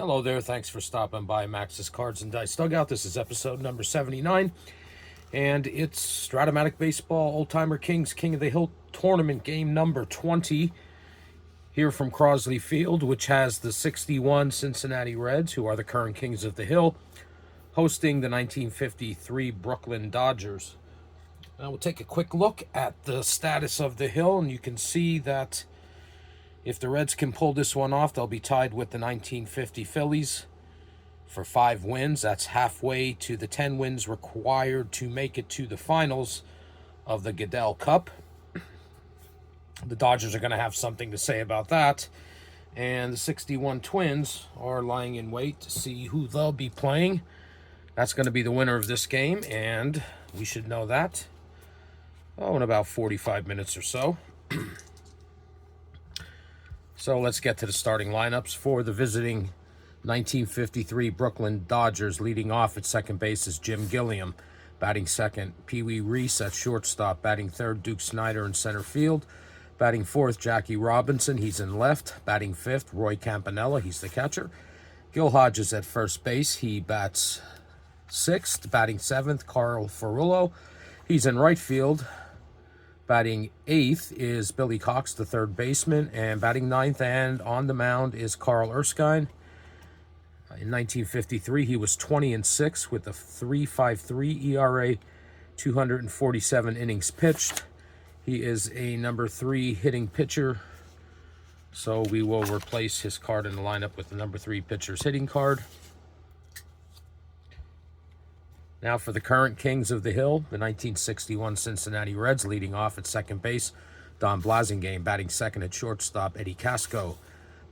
Hello there, thanks for stopping by Max's Cards and Dice Dugout. This is episode number 79, and it's Strat-O-Matic Baseball Oldtimer Kings King of the Hill Tournament game number 20 here from Crosley Field, which has the 61 Cincinnati Reds, who are the current Kings of the Hill, hosting the 1953 Brooklyn Dodgers. Now we'll take a quick look at the status of the Hill, and you can see that if the Reds can pull this one off, they'll be tied with the 1950 Phillies for 5 wins. That's halfway to the 10 wins required to make it to the finals of the Goodell Cup. The Dodgers are going to have something to say about that. And the 61 Twins are lying in wait to see who they'll be playing. That's going to be the winner of this game, and we should know that in about 45 minutes or so. So let's get to the starting lineups for the visiting 1953 Brooklyn Dodgers. Leading off at second base is Jim Gilliam. Batting second, Pee Wee Reese at shortstop. Batting third, Duke Snider in center field. Batting fourth, Jackie Robinson. He's in left. Batting fifth, Roy Campanella. He's the catcher. Gil Hodges at first base. He bats sixth. Batting seventh, Carl Ferrullo. He's in right field. Batting eighth is Billy Cox, the third baseman, and batting ninth and on the mound is Carl Erskine. In 1953, he was 20-6 with a 3.53 ERA, 247 innings pitched. He is a number 3 hitting pitcher, so we will replace his card in the lineup with the number 3 pitcher's hitting card. Now for the current Kings of the Hill, the 1961 Cincinnati Reds. Leading off at second base, Don Blasingame. Batting second at shortstop, Eddie Casco.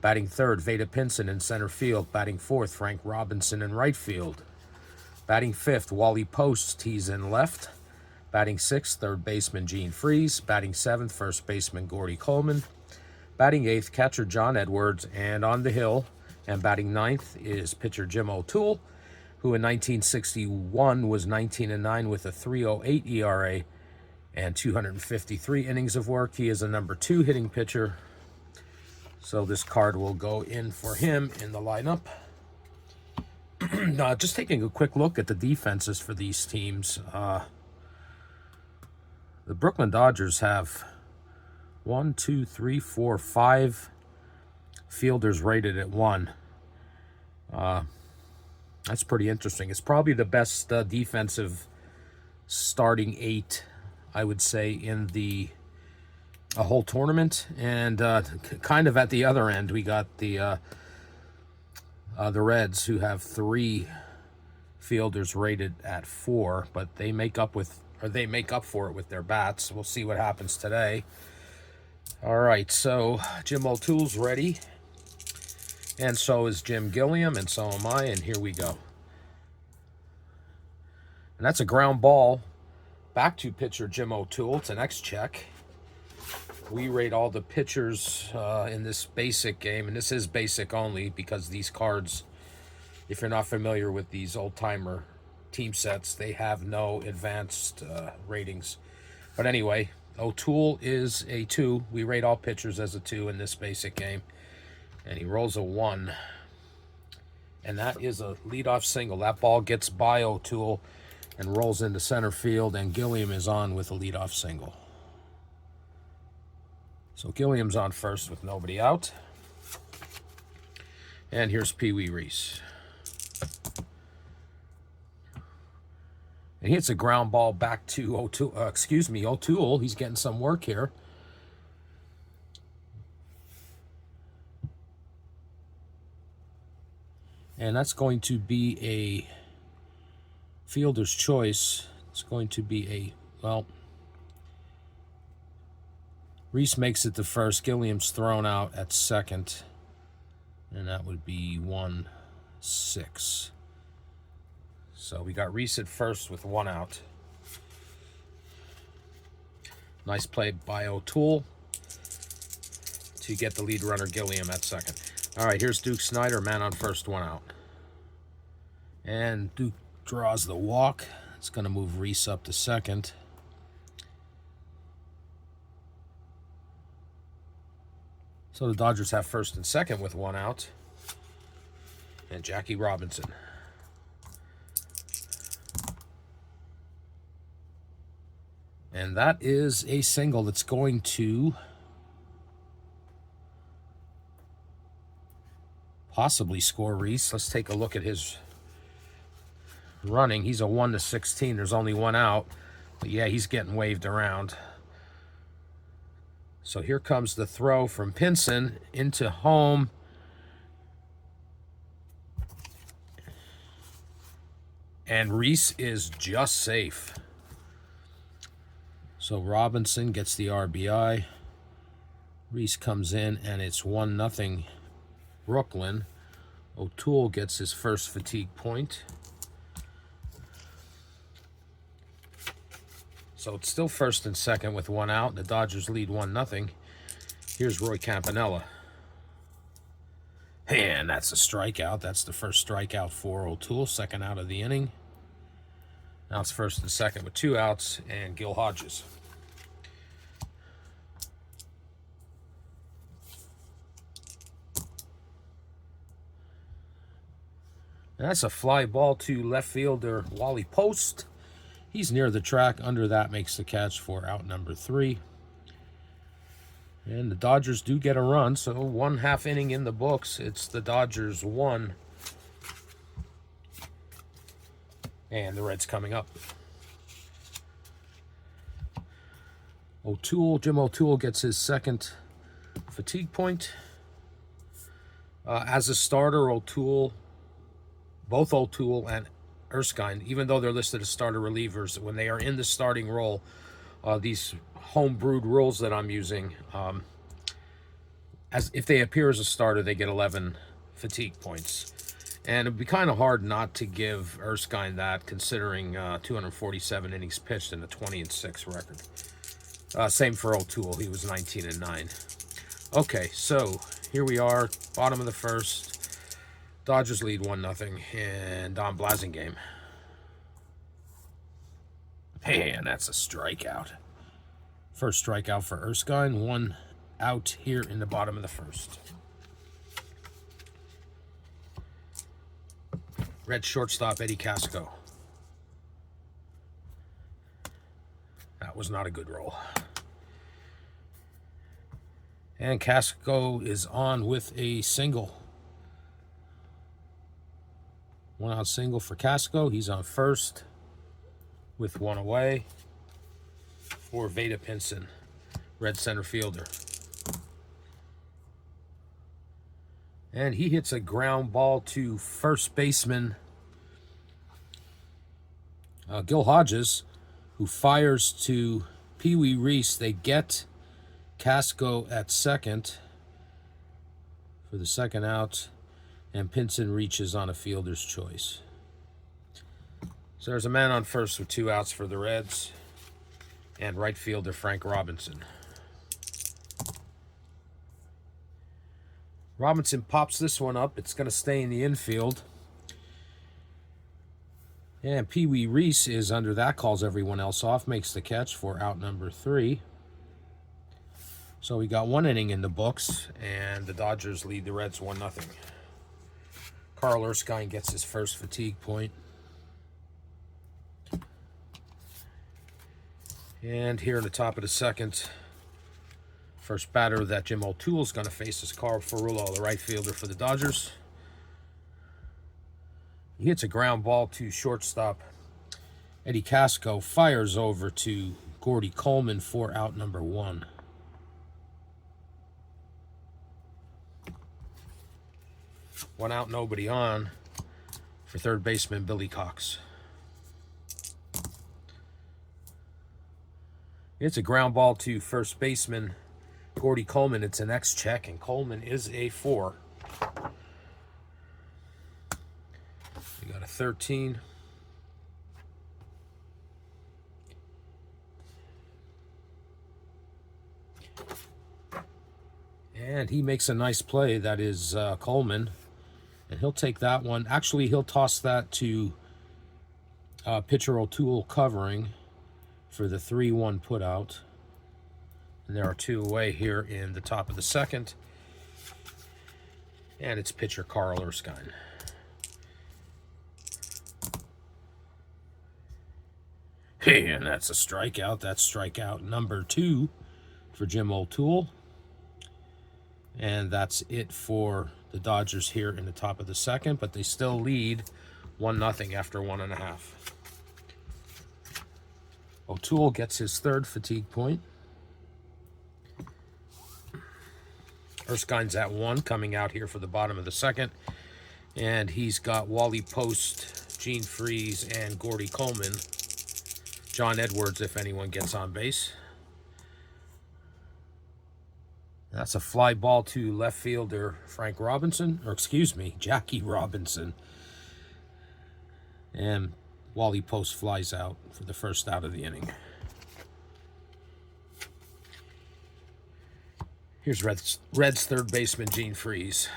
Batting third, Veda Pinson in center field. Batting fourth, Frank Robinson in right field. Batting fifth, Wally Post. He's in left. Batting sixth, third baseman Gene Freeze. Batting seventh, first baseman Gordy Coleman. Batting eighth, catcher John Edwards. And on the hill, and batting ninth, is pitcher Jim O'Toole, who in 1961 was 19-9 with a 3.08 ERA and 253 innings of work. He is a number 2 hitting pitcher, so this card will go in for him in the lineup. Just taking a quick look at the defenses for these teams. The Brooklyn Dodgers have 5 fielders rated at 1. That's pretty interesting. It's probably the best defensive starting 8, I would say, in the whole tournament. And kind of at the other end, we got the Reds, who have 3 fielders rated at 4, but they make up for it with their bats. We'll see what happens today. All right, so Jim O'Toole's ready. And so is Jim Gilliam, and so am I, and here we go. And that's a ground ball back to pitcher Jim O'Toole. It's an X-check. We rate all the pitchers in this basic game, and this is basic only because these cards, if you're not familiar with these old-timer team sets, they have no advanced ratings. But anyway, O'Toole is a 2. We rate all pitchers as a 2 in this basic game. And he rolls a 1. And that is a leadoff single. That ball gets by O'Toole and rolls into center field, and Gilliam is on with a leadoff single. So Gilliam's on first with nobody out. And here's Pee Wee Reese. And he hits a ground ball back to O'Toole. He's getting some work here. And that's going to be a fielder's choice. It's going to be Reese makes it to first. Gilliam's thrown out at second. And that would be 1-6. So we got Reese at first with 1 out. Nice play by O'Toole to get the lead runner Gilliam at second. All right, here's Duke Snider, man on first, 1 out. And Duke draws the walk. It's going to move Reese up to second. So the Dodgers have first and second with 1 out. and Jackie Robinson. And that is a single that's going to possibly score Reese. Let's take a look at his running. He's a 1-16. There's only one out. But yeah, he's getting waved around. So here comes the throw from Pinson into home. And Reese is just safe. So Robinson gets the RBI. Reese comes in, and it's 1-0 Brooklyn. O'Toole gets his first fatigue point. So it's still first and second with one out. The Dodgers lead 1-0. Here's Roy Campanella. And that's a strikeout. That's the first strikeout for O'Toole, second out of the inning. Now it's first and second with 2 outs, and Gil Hodges. That's a fly ball to left fielder Wally Post. He's near the track. Under that makes the catch for out number 3. And the Dodgers do get a run, so 1/2 inning in the books. It's the Dodgers 1. And the Reds coming up. Jim O'Toole gets his second fatigue point. As a starter, both O'Toole and Erskine, even though they're listed as starter relievers, when they are in the starting role, these home-brewed rules that I'm using, as if they appear as a starter, they get 11 fatigue points. And it'd be kind of hard not to give Erskine that, considering 247 innings pitched and a 20-6 record. Same for O'Toole. He was 19-9. Okay, so here we are, bottom of the first. Dodgers lead 1-0, and Don Blasingame. And that's a strikeout. First strikeout for Erskine. 1 out here in the bottom of the first. Red shortstop Eddie Casco. That was not a good roll. And Casco is on with a single. 1 out single for Casco. He's on first with 1 away for Vada Pinson, Red center fielder. And he hits a ground ball to first baseman Gil Hodges, who fires to Pee Wee Reese. They get Casco at second for the second out, and Pinson reaches on a fielder's choice. So there's a man on first with 2 outs for the Reds, and right fielder Frank Robinson. Robinson pops this one up. It's going to stay in the infield. And Pee Wee Reese is under that, calls everyone else off, makes the catch for out number 3. So we got 1 inning in the books, and the Dodgers lead the Reds 1-0. Carl Erskine gets his first fatigue point. And here in the top of the second, first batter that Jim O'Toole is going to face is Carl Ferrullo, the right fielder for the Dodgers. He hits a ground ball to shortstop Eddie Casco, fires over to Gordy Coleman for out number 1. One out, nobody on for third baseman Billy Cox. It's a ground ball to first baseman Gordy Coleman. It's an X-check, and Coleman is a 4. We got a 13. And he makes a nice play. That is Coleman. And he'll take that one. Actually, he'll toss that to pitcher O'Toole covering for the 3-1 putout. And there are 2 away here in the top of the second. And it's pitcher Carl Erskine. And that's a strikeout. That's strikeout number 2 for Jim O'Toole. And that's it for the Dodgers here in the top of the second, but they still lead 1-0 after 1.5. O'Toole gets his 3rd fatigue point. Erskine's at 1, coming out here for the bottom of the second. And he's got Wally Post, Gene Freeze, and Gordy Coleman. John Edwards, if anyone gets on base. That's a fly ball to left fielder Frank Robinson, or excuse me, Jackie Robinson. And Wally Post flies out for the first out of the inning. Here's Reds 3rd baseman Gene Freeze.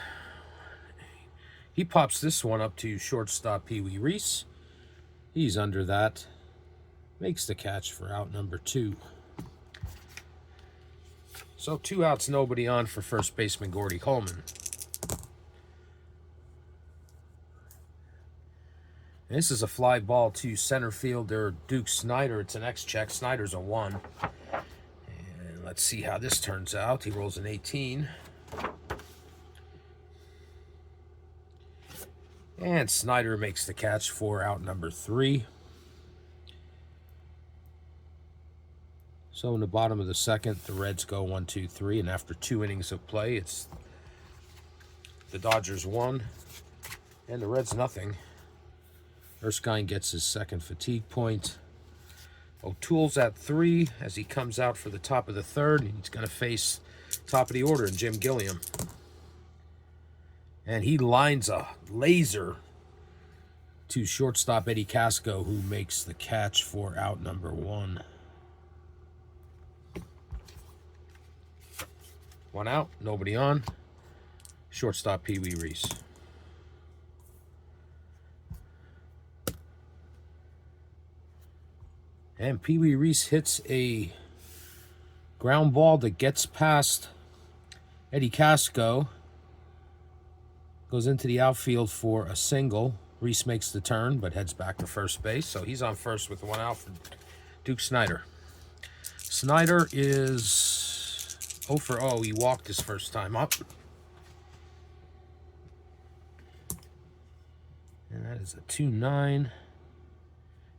He pops this one up to shortstop Pee Wee Reese. He's under that. Makes the catch for out number 2. So 2 outs, nobody on for first baseman Gordy Coleman. And this is a fly ball to center fielder Duke Snyder. It's an X-check. Snyder's a 1. And let's see how this turns out. He rolls an 18. And Snyder makes the catch for out number 3. So in the bottom of the second, the Reds go 1-2-3, and after 2 innings of play, it's the Dodgers 1 and the Reds 0. Erskine gets his 2nd fatigue point. O'Toole's at 3 as he comes out for the top of the 3rd. He's going to face top of the order and Jim Gilliam. And he lines a laser to shortstop Eddie Casco, who makes the catch for out number 1. 1 out, nobody on. Shortstop Pee Wee Reese. And Pee Wee Reese hits a ground ball that gets past Eddie Casco. Goes into the outfield for a single. Reese makes the turn, but heads back to first base. So he's on first with 1 out for Duke Snyder. Snyder is 0 for 0. He walked his first time up. And that is a 2-9.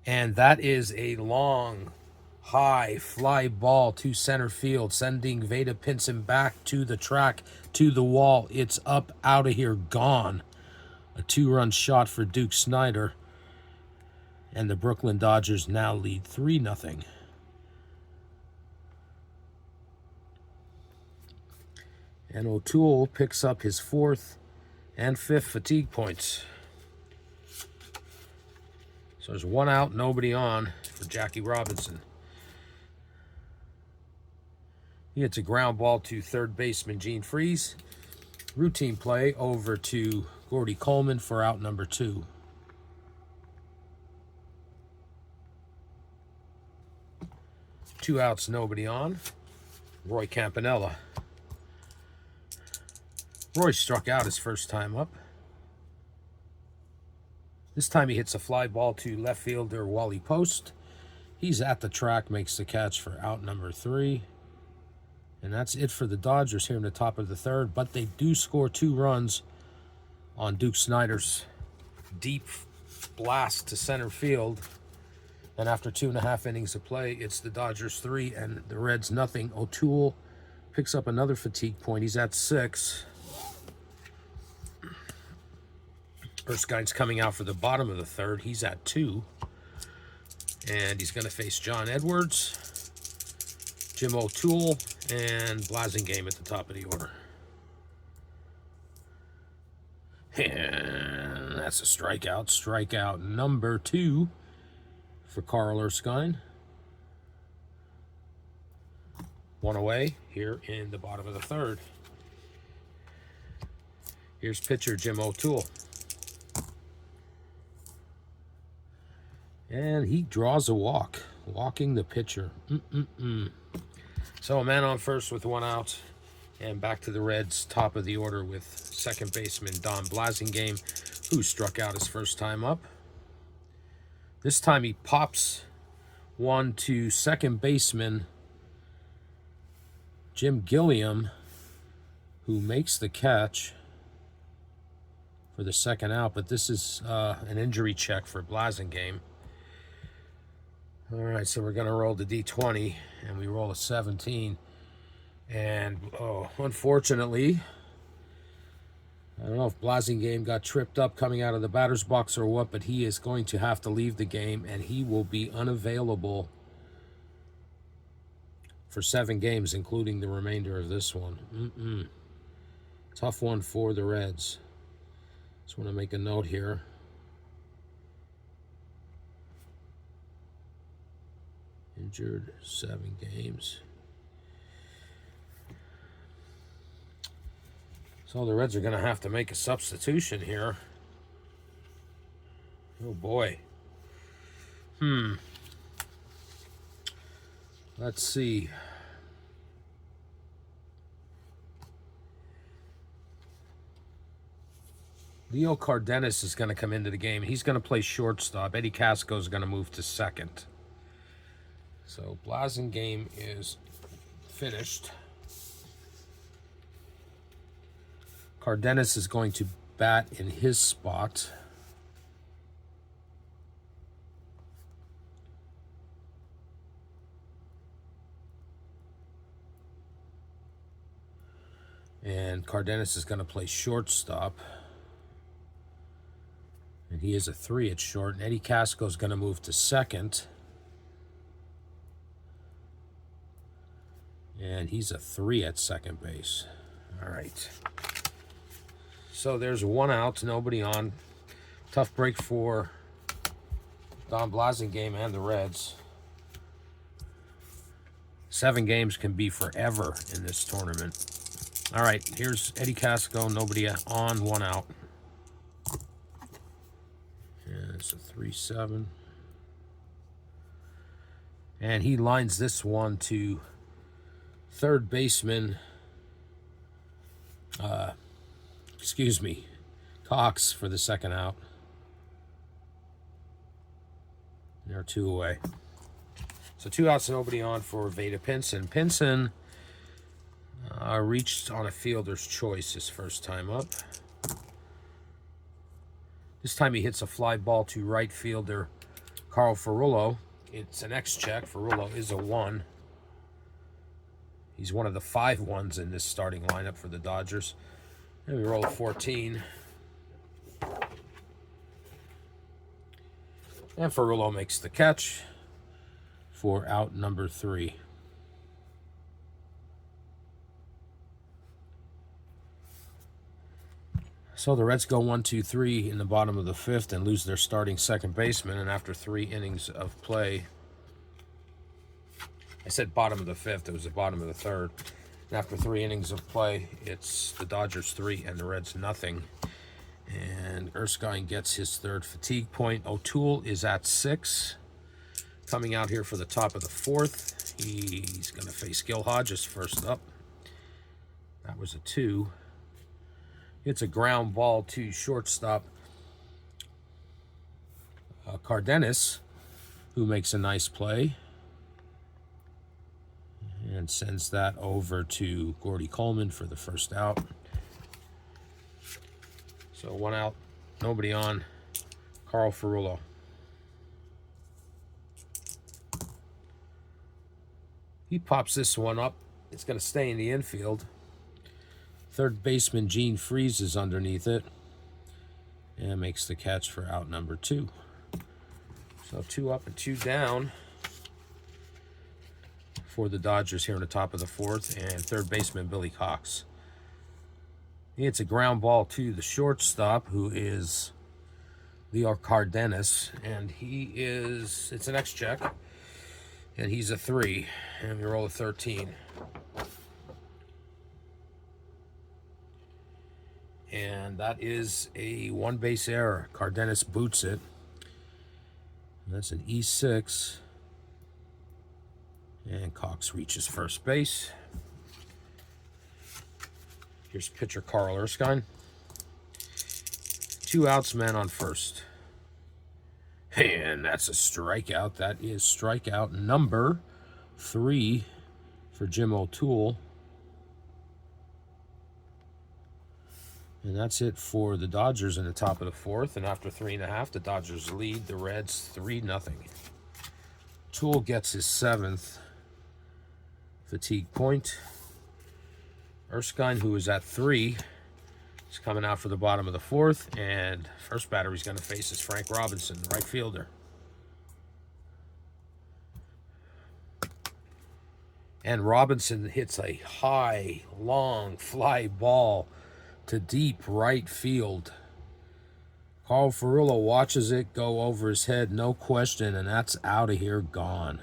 And that is a long, high fly ball to center field, sending Veda Pinson back to the track, to the wall. It's up, out of here, gone. A 2-run shot for Duke Snyder. And the Brooklyn Dodgers now lead 3-0. And O'Toole picks up his 4th and 5th fatigue points. So there's 1 out, nobody on for Jackie Robinson. He hits a ground ball to 3rd baseman Gene Freeze. Routine play over to Gordy Coleman for out number 2. Two outs, nobody on. Roy Campanella. Roy struck out his first time up. This time he hits a fly ball to left fielder Wally Post. He's at the track, makes the catch for out number 3. And that's it for the Dodgers here in the top of the 3rd. But they do score 2 runs on Duke Snyder's deep blast to center field. And after 2.5 innings of play, it's the Dodgers 3 and the Reds 0. O'Toole picks up another fatigue point. He's at 6. Erskine's coming out for the bottom of the 3rd. He's at 2. And he's going to face John Edwards, Jim O'Toole, and Blasingame at the top of the order. And that's a strikeout. Strikeout number 2 for Carl Erskine. 1 away here in the bottom of the 3rd. Here's pitcher Jim O'Toole. And he draws a walk, walking the pitcher. So a man on first with 1 out. And back to the Reds, top of the order with 2nd baseman Don Blasingame, who struck out his first time up. This time he pops one to second baseman Jim Gilliam, who makes the catch for the second out, but this is an injury check for Blasingame. All right, so we're going to roll the D20, and we roll a 17. And, unfortunately, I don't know if Blasingame got tripped up coming out of the batter's box or what, but he is going to have to leave the game, and he will be unavailable for 7 games, including the remainder of this one. Tough one for the Reds. Just want to make a note here. Injured 7 games. So the Reds are going to have to make a substitution here. Oh boy. Let's see. Leo Cardenas is going to come into the game. He's going to play shortstop. Eddie Casco is going to move to second. So Blasingame is finished. Cardenas is going to bat in his spot. And Cardenas is going to play shortstop. And he is a 3 at short. And Eddie Casco is going to move to second. And he's a 3 at second base. All right. So there's 1 out, nobody on. Tough break for Don Blasingame and the Reds. 7 games can be forever in this tournament. All right, here's Eddie Casco, nobody on, 1 out. And it's a 3-7. And he lines this one to third baseman, Cox for the second out. They're 2 away. So 2 outs, nobody on for Vada Pinson. Pinson reached on a fielder's choice his first time up. This time he hits a fly ball to right fielder Carl Ferrullo. It's an X check. Ferrullo is a 1. He's one of the 5 ones in this starting lineup for the Dodgers. And we roll a 14. And Ferrullo makes the catch for out number 3. So the Reds go 1-2-3 in the bottom of the 5th and lose their starting second baseman. And after 3 innings of play, I said bottom of the 5th, it was the bottom of the 3rd. And after 3 innings of play, it's the Dodgers 3 and the Reds nothing. And Erskine gets his 3rd fatigue point. O'Toole is at 6. Coming out here for the top of the 4th. He's going to face Gil Hodges first up. That was a 2. It's a ground ball to shortstop Cardenas, who makes a nice play and sends that over to Gordy Coleman for the first out. So 1 out, nobody on. Carl Ferrullo. He pops this one up. It's going to stay in the infield. Third baseman Gene Freeze is underneath it and makes the catch for out number 2. So 2 up and 2 down for the Dodgers here in the top of the 4th, and third baseman Billy Cox. It's a ground ball to the shortstop, who is Leo Cardenas, and it's an X check, and he's a 3, and we roll a 13. And that is a 1 base error. Cardenas boots it. And that's an E6. And Cox reaches first base. Here's pitcher Carl Erskine. 2 outs, man on first. And that's a strikeout. That is strikeout number 3 for Jim O'Toole. And that's it for the Dodgers in the top of the 4th. And after 3.5, the Dodgers lead the Reds 3-0. O'Toole gets his 7th fatigue point. Erskine, who is at 3, is coming out for the bottom of the 4th. And first batter he's going to face is Frank Robinson, right fielder. And Robinson hits a high, long fly ball to deep right field. Carl Furillo watches it go over his head, no question, and that's out of here, gone.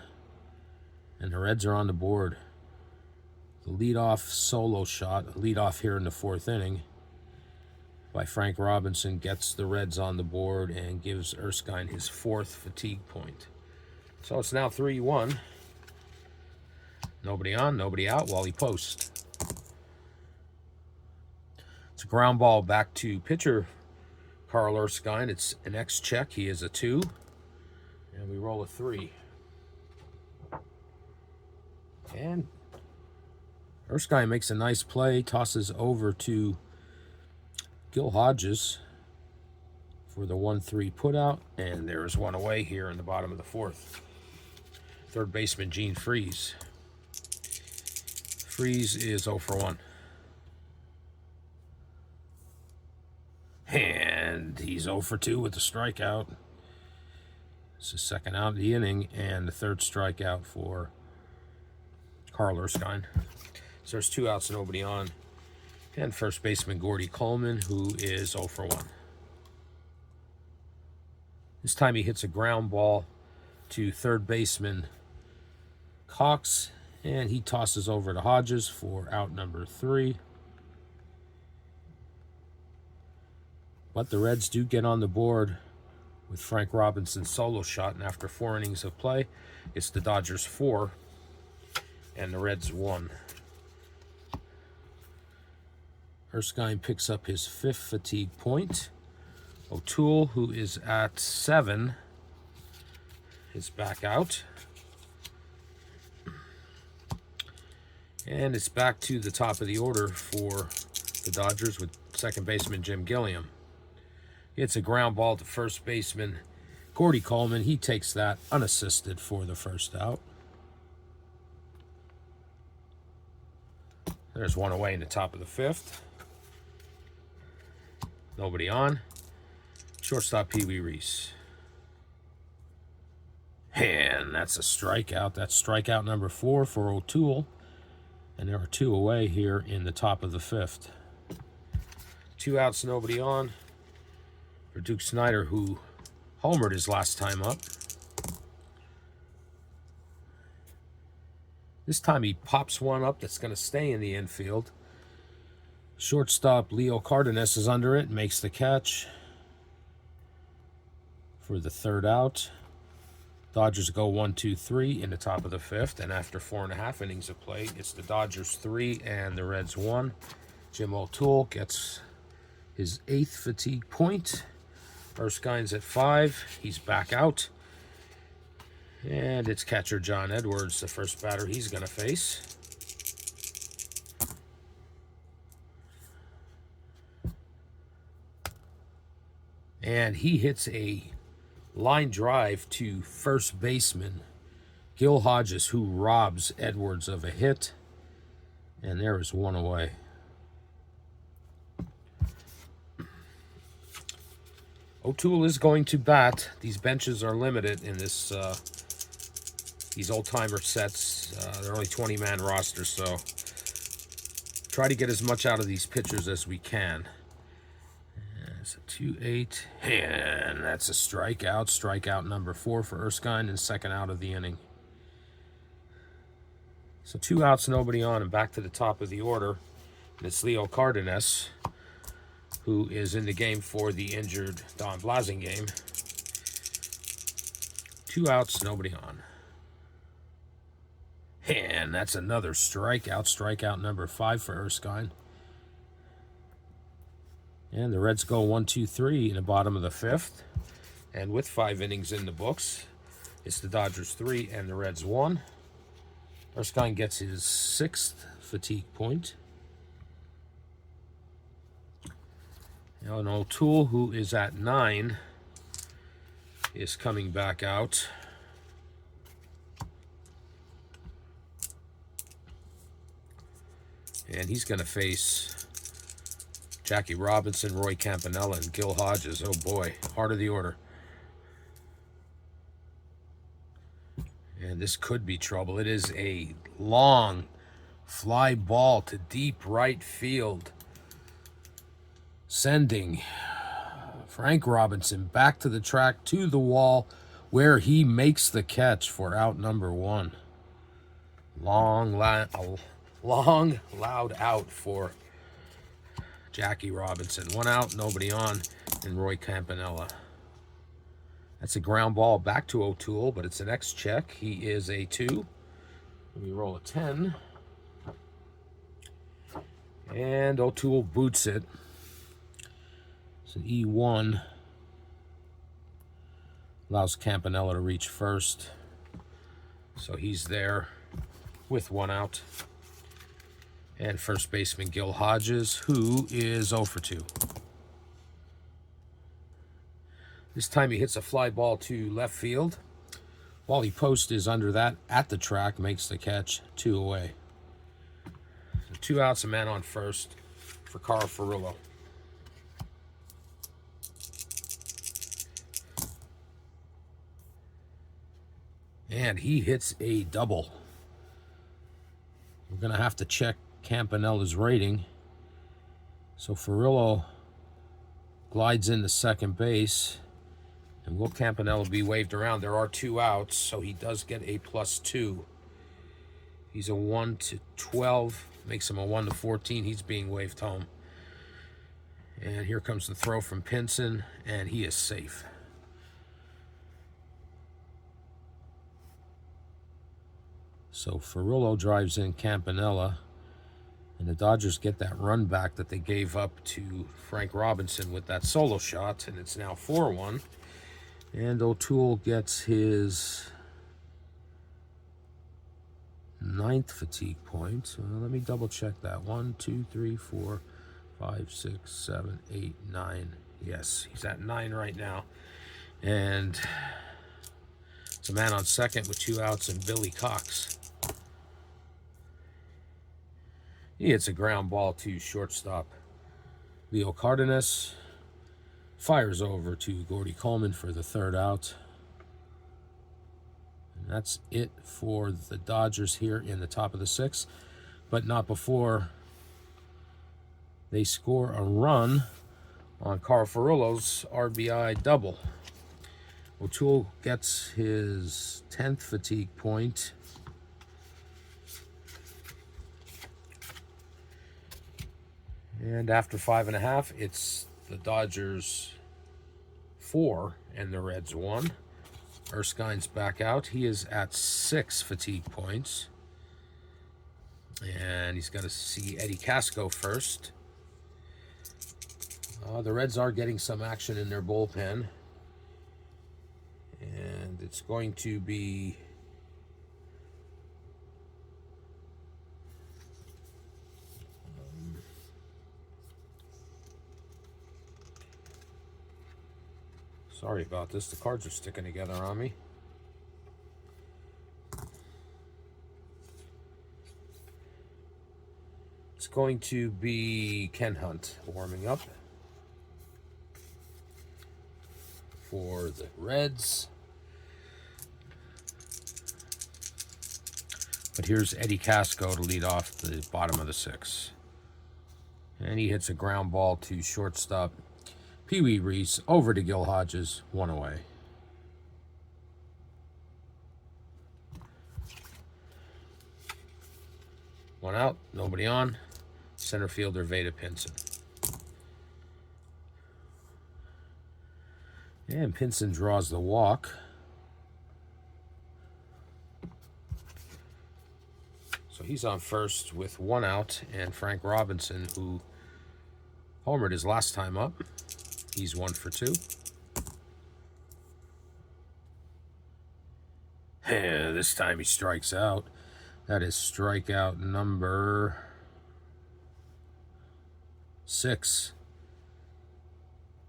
And the Reds are on the board. The leadoff solo shot, leadoff here in the 4th inning by Frank Robinson, gets the Reds on the board and gives Erskine his 4th fatigue point. So it's now 3-1. Nobody on, nobody out while he posts. It's a ground ball back to pitcher Carl Erskine. It's an X check. He is a 2. And we roll a 3. And Erskine makes a nice play, tosses over to Gil Hodges for the 1-3 putout. And there is one away here in the bottom of the 4th. Third baseman Gene Freese. Freese is 0 for 1. And he's 0 for 2 with a strikeout. It's the second out of the inning and the 3rd strikeout for Carl Erskine. So there's 2 outs, nobody on. And first baseman Gordy Coleman, who is 0 for 1. This time he hits a ground ball to third baseman Cox, and he tosses over to Hodges for out number 3. But the Reds do get on the board with Frank Robinson's solo shot, and after 4 innings of play, it's the Dodgers 4 and the Reds 1. Erskine picks up his 5th fatigue point. O'Toole, who is at 7, is back out. And it's back to the top of the order for the Dodgers with second baseman Jim Gilliam. It's a ground ball to first baseman Gordy Coleman. He takes that unassisted for the first out. There's one away in the top of the 5th. Nobody on. Shortstop Pee Wee Reese. And that's a strikeout. That's strikeout number 4 for O'Toole. And there are 2 away here in the top of the 5th. 2 outs, nobody on for Duke Snider, who homered his last time up. This time he pops one up that's going to stay in the infield. Shortstop Leo Cardenas is under it, makes the catch for the 3rd out. Dodgers go 1-2-3 in the top of the 5th, and after 4.5 innings of play, it's the Dodgers 3 and the Reds 1. Jim O'Toole gets his 8th fatigue point. Erskine's at 5. He's back out. And it's catcher John Edwards, the first batter he's going to face. And he hits a line drive to first baseman Gil Hodges, who robs Edwards of a hit. And there is one away. O'Toole is going to bat. These benches are limited in this these old-timer sets. They're only 20-man rosters, so try to get as much out of these pitchers as we can. It's a 2-8, and that's a strikeout. Strikeout number 4 for Erskine, and 2nd out of the inning. So 2 outs, nobody on, and back to the top of the order. And it's Leo Cardenas, who is in the game for the injured Don Blasingame. 2 outs, nobody on. And that's another strikeout. Strikeout number 5 for Erskine. And the Reds go 1-2-3 in the bottom of the 5th. And with 5 innings in the books, it's the Dodgers 3 and the Reds 1. Erskine gets his 6th fatigue point. Now, an O'Toole, who is at 9, is coming back out. And he's going to face Jackie Robinson, Roy Campanella, and Gil Hodges. Oh boy, heart of the order. And this could be trouble. It is a long fly ball to deep right field, sending Frank Robinson back to the track, to the wall, where he makes the catch for out number 1. Long, loud out for Jackie Robinson. 1 out, nobody on, and Roy Campanella. That's a ground ball back to O'Toole, but it's an X check. He is a 2. We roll a 10. And O'Toole boots it. It's an E1. Allows Campanella to reach first. So he's there with 1 out. And first baseman Gil Hodges, who is 0 for 2. This time he hits a fly ball to left field. Wally Post is under that at the track, makes the catch, 2 away. So 2 outs, a man on first for Carl Furillo. And he hits a double. We're going to have to check Campanella's rating. So Furillo glides into second base. And will Campanella be waved around? There are 2 outs, so he does get a +2. He's a 1 to 12, makes him a 1 to 14. He's being waved home. And here comes the throw from Pinson, and he is safe. So Furillo drives in Campanella, and the Dodgers get that run back that they gave up to Frank Robinson with that solo shot, and it's now 4-1. And O'Toole gets his 9th fatigue point. Let me double check that. 1, 2, 3, 4, 5, 6, 7, 8, 9. Yes, he's at 9 right now. And it's a man on second with 2 outs and Billy Cox. He hits a ground ball to shortstop Leo Cardenas. Fires over to Gordy Coleman for the 3rd out. And that's it for the Dodgers here in the top of the 6th, but not before they score a run on Carl Furillo's RBI double. O'Toole gets his 10th fatigue point. And after 5.5, it's the Dodgers 4 and the Reds 1. Erskine's back out. He is at 6 fatigue points. And he's got to see Eddie Casco first. The Reds are getting some action in their bullpen. And it's going to be sorry about this. The cards are sticking together on me. It's going to be Ken Hunt warming up for the Reds. But here's Eddie Casco to lead off the bottom of the 6th. And he hits a ground ball to shortstop Pee Wee Reese over to Gil Hodges, 1 away. One out, nobody on. Center fielder Veda Pinson. And Pinson draws the walk. So he's on first with 1 out, and Frank Robinson, who homered his last time up, he's 1 for 2. This time he strikes out. That is strikeout number 6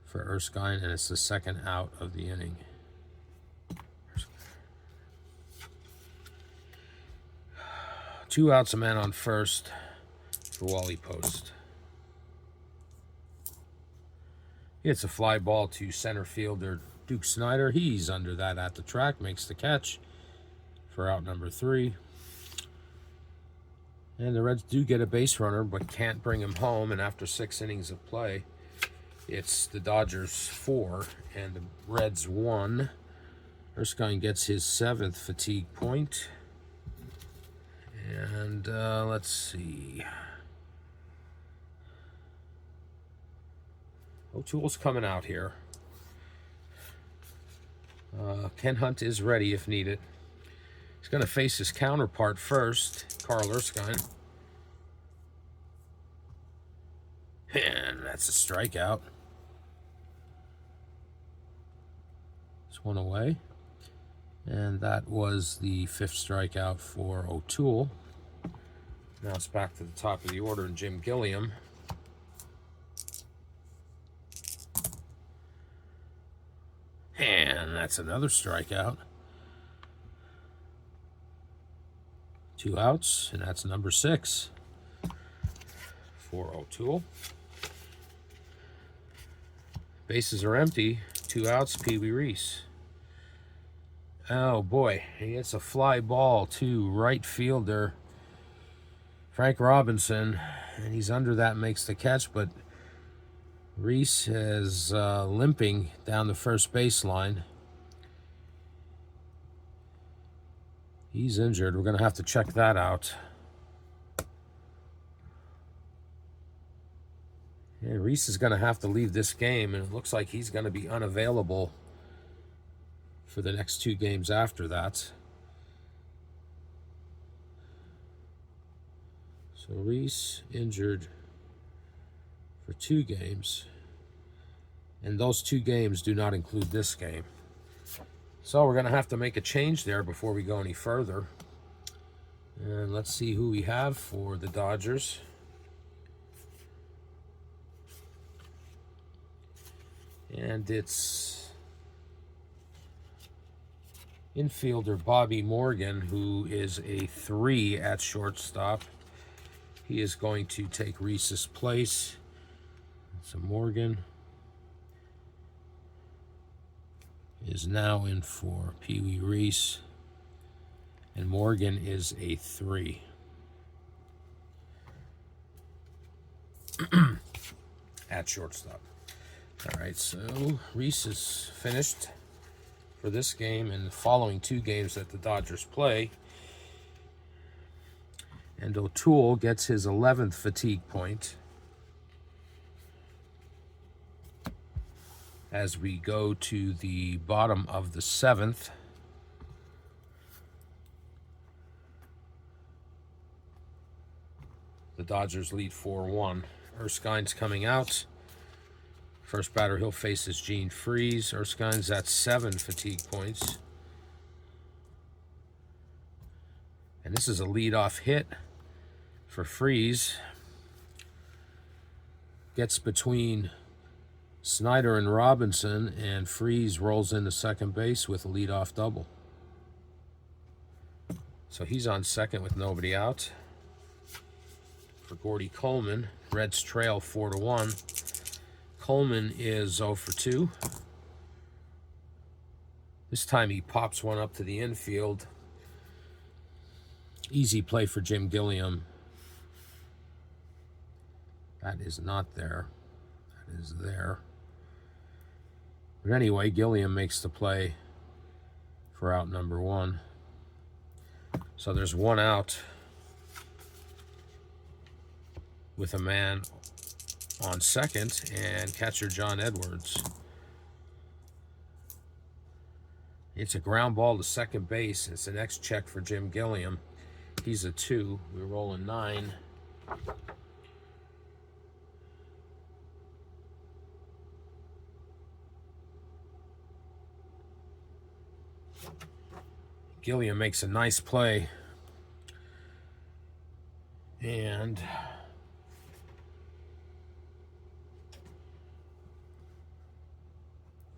for Erskine, and it's the second out of the inning. 2 outs, a man on first for Wally Post. It's a fly ball to center fielder Duke Snyder. He's under that at the track, makes the catch for out number 3. And the Reds do get a base runner, but can't bring him home. And after 6 innings of play, it's the Dodgers 4 and the Reds 1. Erskine gets his 7th fatigue point. And let's see. O'Toole's coming out here. Ken Hunt is ready if needed. He's going to face his counterpart first, Carl Erskine. And that's a strikeout. It's one away. And that was the 5th strikeout for O'Toole. Now it's back to the top of the order, and Jim Gilliam. And that's another strikeout. 2 outs, and that's number 6 for O'Toole. Bases are empty. 2 outs, Pee Wee Reese. Oh boy, he hits a fly ball to right fielder Frank Robinson, and he's under that, makes the catch, but Reese is limping down the first baseline. He's injured. We're going to have to check that out. Yeah, Reese is going to have to leave this game, and it looks like he's going to be unavailable for the next 2 games after that. So Reese injured for 2 games, and those 2 games do not include this game. So we're going to have to make a change there before we go any further. And let's see who we have for the Dodgers. And it's infielder Bobby Morgan, who is a 3 at shortstop. He is going to take Reese's place. So Morgan is now in for Pee Wee Reese. And Morgan is a 3. At shortstop. All right, so Reese is finished for this game and the following 2 games that the Dodgers play. And O'Toole gets his 11th fatigue point as we go to the bottom of the 7th. The Dodgers lead 4-1. Erskine's coming out. First batter he'll face is Gene Freeze. Erskine's at 7 fatigue points. And this is a leadoff hit for Freeze. Gets between Snyder and Robinson, and Freeze rolls into second base with a leadoff double. So he's on second with nobody out. For Gordy Coleman, Reds trail 4-1. Coleman is 0 for 2. This time he pops one up to the infield. Easy play for Jim Gilliam. That is not there. That is there. But anyway, Gilliam makes the play for out number 1. So there's 1 out with a man on second and catcher John Edwards. It's a ground ball to second base. It's an X-check for Jim Gilliam. He's a 2. We're rolling 9. Gilliam makes a nice play. And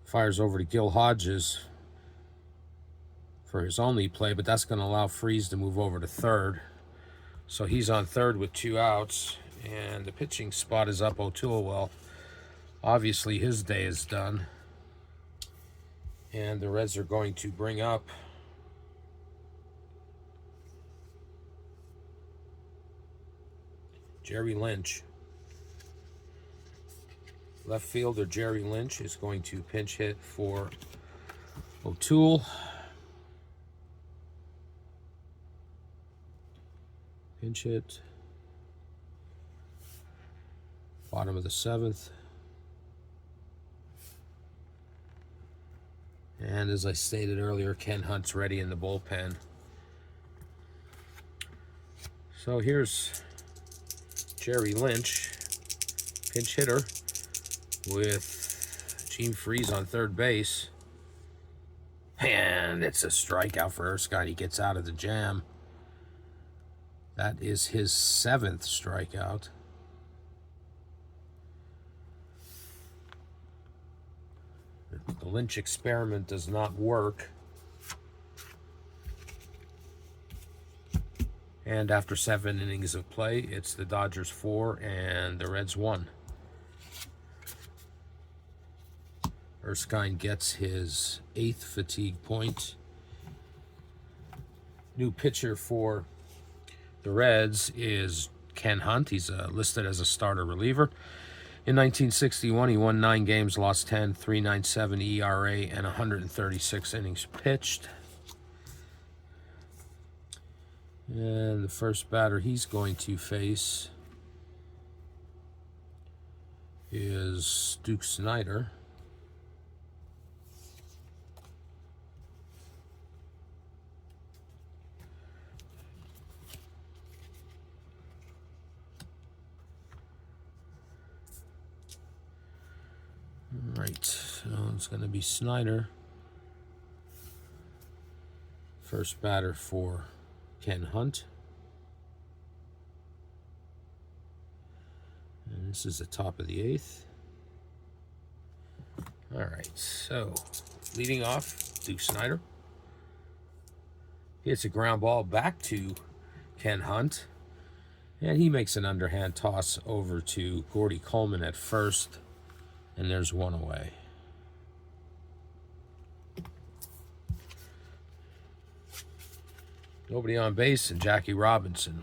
fires over to Gil Hodges for his only play, but that's going to allow Freeze to move over to third. So he's on third with 2 outs, and the pitching spot is up O'Toole. Well, obviously his day is done. And the Reds are going to bring up Jerry Lynch. Left fielder Jerry Lynch is going to pinch hit for O'Toole. Pinch hit. Bottom of the 7th. And as I stated earlier, Ken Hunt's ready in the bullpen. So here's Jerry Lynch, pinch hitter, with Gene Freeze on third base. And it's a strikeout for Erskine. He gets out of the jam. That is his 7th strikeout. The Lynch experiment does not work. And after 7 innings of play, it's the Dodgers 4 and the Reds 1. Erskine gets his 8th fatigue point. New pitcher for the Reds is Ken Hunt. He's listed as a starter reliever. In 1961, he won 9 games, lost 10, 3.97 ERA, and 136 innings pitched. And the first batter he's going to face is Duke Snyder. Right, so it's going to be Snyder. First batter for Ken Hunt. And this is the top of the 8th. All right, so leading off, Duke Snyder. Hits a ground ball back to Ken Hunt. And he makes an underhand toss over to Gordy Coleman at first. And there's 1 away. Nobody on base, and Jackie Robinson.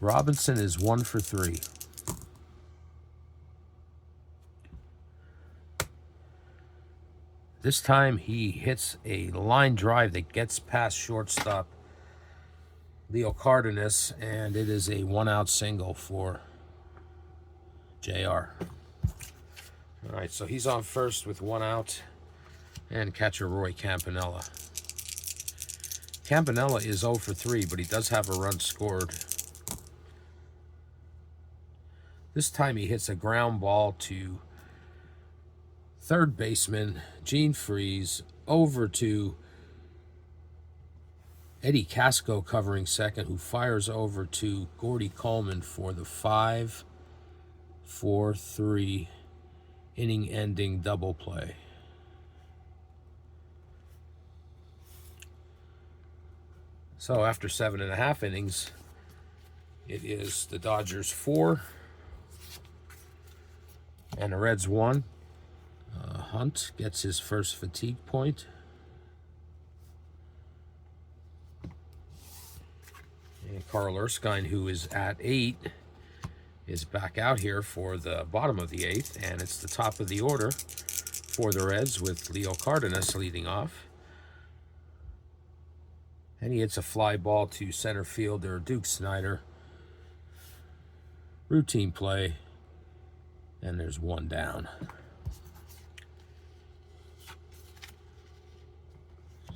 Robinson is 1 for 3. This time he hits a line drive that gets past shortstop Leo Cardenas, and it is a 1-out single for JR. All right, so he's on first with 1 out, and catcher Roy Campanella. Campanella is 0 for 3, but he does have a run scored. This time he hits a ground ball to third baseman Gene Freeze, over to Eddie Casco covering second, who fires over to Gordy Coleman for the 5-4-3 inning-ending double play. So after 7.5 innings, it is the Dodgers 4 and the Reds 1. Hunt gets his first fatigue point. And Carl Erskine, who is at 8, is back out here for the bottom of the 8th, and it's the top of the order for the Reds with Leo Cardenas leading off. And he hits a fly ball to center fielder Duke Snyder. Routine play, and there's 1 down.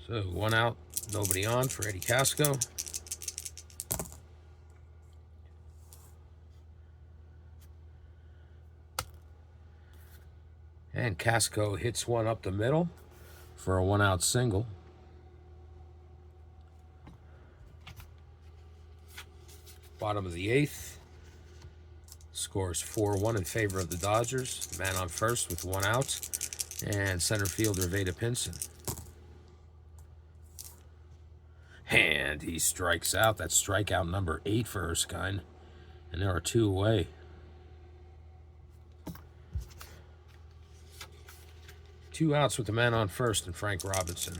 So 1 out, nobody on for Eddie Casco. And Casco hits one up the middle for a 1-out single. Bottom of the 8th. Score is 4-1 in favor of the Dodgers. Man on first with 1 out. And center fielder Vada Pinson. And he strikes out. That's strikeout number 8 for Erskine. And there are 2 away. Two outs with the man on first and Frank Robinson.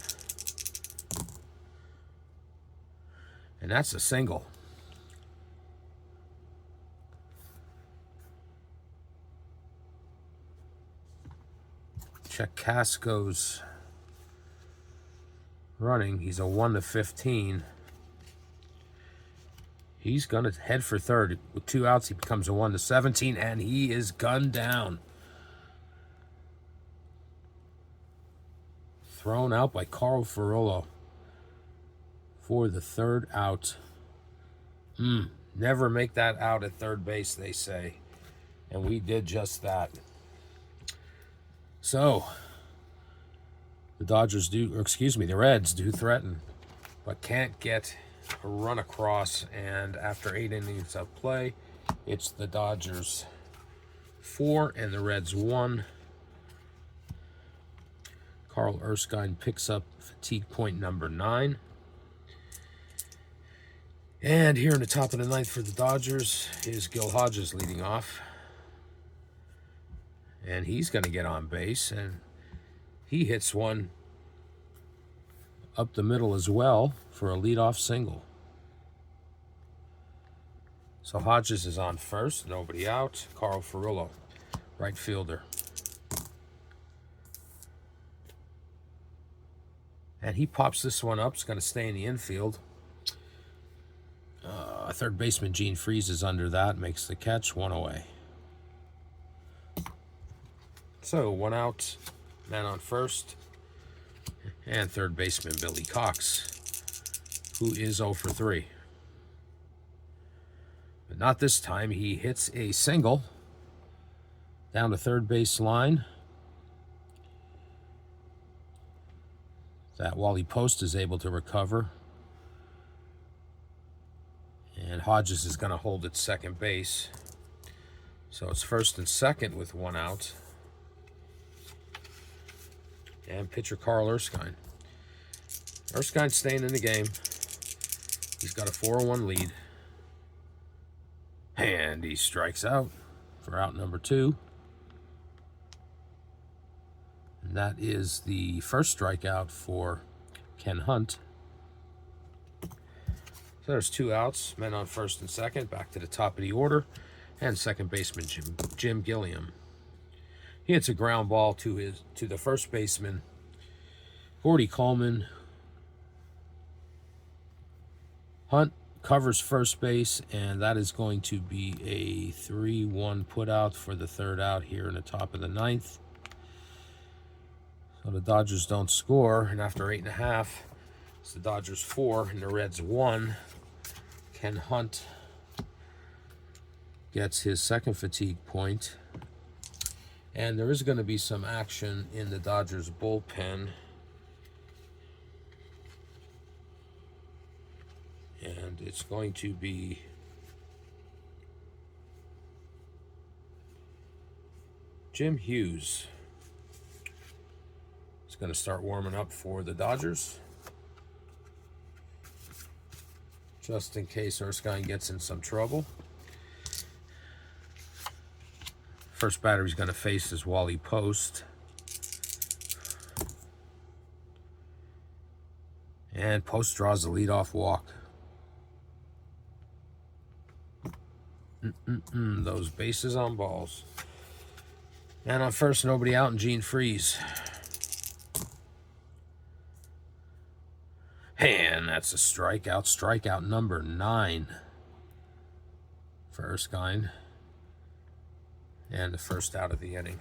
And that's a single. Check Casco's running. He's a 1-15. He's going to head for third. With 2 outs, he becomes a 1-17, and he is gunned down. Thrown out by Carl Ferrullo for the 3rd out. Never make that out at third base, they say. And we did just that. So, the Reds do threaten, but can't get a run across. And after 8 innings of play, it's the Dodgers 4 and the Reds 1. Carl Erskine picks up fatigue point number 9. And here in the top of the 9th for the Dodgers is Gil Hodges leading off. And he's going to get on base, and he hits one up the middle as well for a leadoff single. So Hodges is on first, nobody out. Carl Ferrullo, right fielder. And he pops this one up. It's going to stay in the infield. Third baseman Gene Freeze is under that, makes the catch, 1 away. So 1 out, man on first, and third baseman Billy Cox, who is 0 for 3. But not this time. He hits a single down the third base line. That Wally Post is able to recover. And Hodges is going to hold at second base. So it's first and second with 1 out. And pitcher Carl Erskine. Erskine staying in the game. He's got a 4-1 lead. And he strikes out for out number 2. And that is the first strikeout for Ken Hunt. So there's 2 outs, men on first and second, back to the top of the order, and second baseman Jim Gilliam. He hits a ground ball to the first baseman, Gordy Coleman. Hunt covers first base, and that is going to be a 3-1 put out for the 3rd out here in the top of the 9th. So the Dodgers don't score, and after 8.5, it's the Dodgers 4 and the Reds 1. Ken Hunt gets his second fatigue point. And there is going to be some action in the Dodgers bullpen. And it's going to be Jim Hughes. He's going to start warming up for the Dodgers, just in case Erskine gets in some trouble. First batter he's going to face is Wally Post. And Post draws the leadoff walk. Those bases on balls. And on first, nobody out, and Gene Freeze. And that's a strikeout. Strikeout number 9 for Erskine. And the first out of the inning.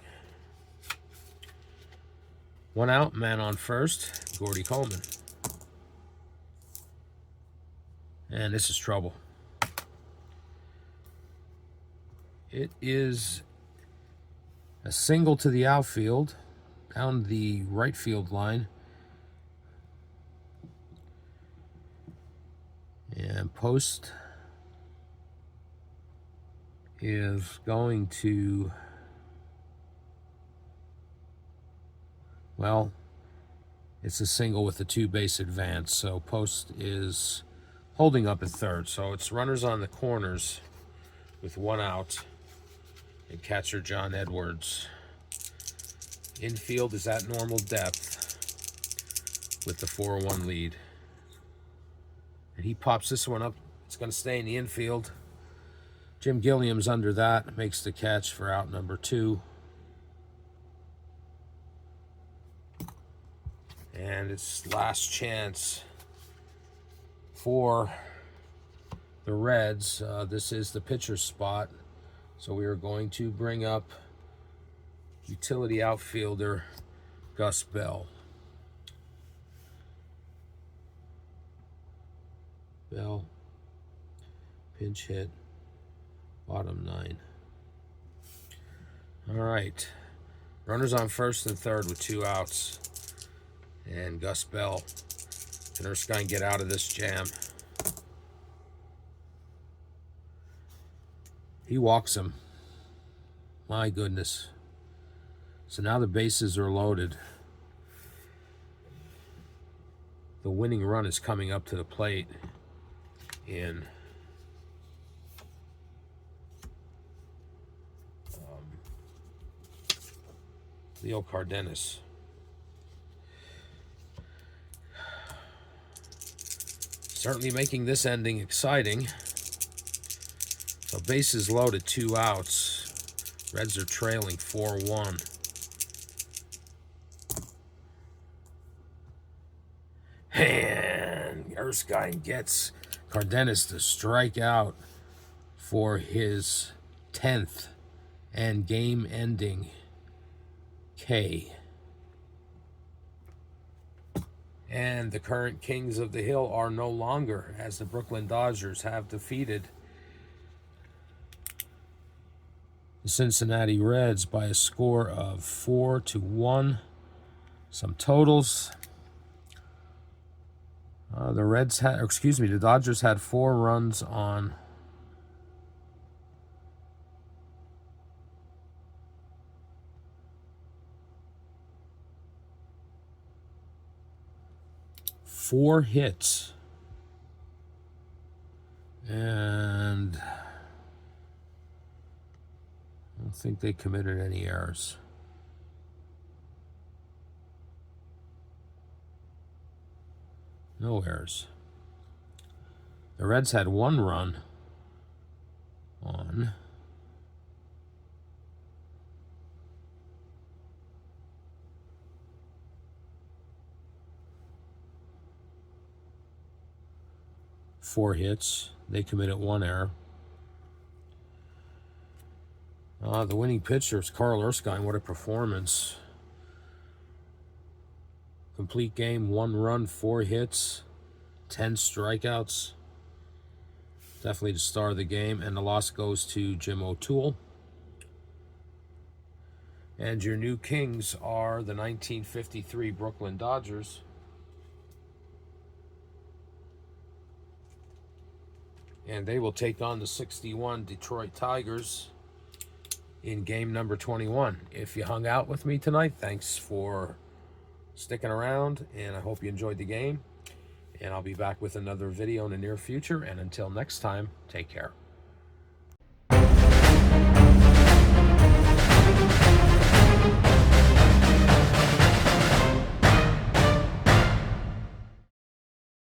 1 out, man on first, Gordy Coleman. And this is trouble. It is a single to the outfield, down the right field line. And Post is going to, well, it's a single with a 2-base advance, so Post is holding up at third. So it's runners on the corners with 1 out, and catcher John Edwards. Infield is at normal depth with the 4-1 lead. And he pops this one up. It's going to stay in the infield. Jim Gilliam's under that, makes the catch for out number 2. And it's last chance for the Reds. This is the pitcher's spot. So we are going to bring up utility outfielder Gus Bell. Bell, pinch hit, bottom 9. All right, runners on first and third with 2 outs. And Gus Bell, can Erskine get out of this jam? He walks him. My goodness. So now the bases are loaded. The winning run is coming up to the plate in Leo Cardenas. Certainly making this ending exciting. So bases loaded, 2 outs. Reds are trailing 4-1. And Erskine gets Cardenas to strike out for his 10th and game-ending K. And the current Kings of the Hill are no longer, as the Brooklyn Dodgers have defeated the Cincinnati Reds by a score of 4-1. Some totals. The Dodgers had 4 runs on four hits, and I don't think they committed any errors. No errors. The Reds had 1 run on four hits. They committed 1 error. The winning pitcher is Carl Erskine. What a performance. Complete game, 1 run, 4 hits, 10 strikeouts. Definitely the star of the game. And the loss goes to Jim O'Toole. And your new Kings are the 1953 Brooklyn Dodgers. And they will take on the 61 Detroit Tigers in game number 21. If you hung out with me tonight, thanks for sticking around, and I hope you enjoyed the game. And I'll be back with another video in the near future. And until next time, take care.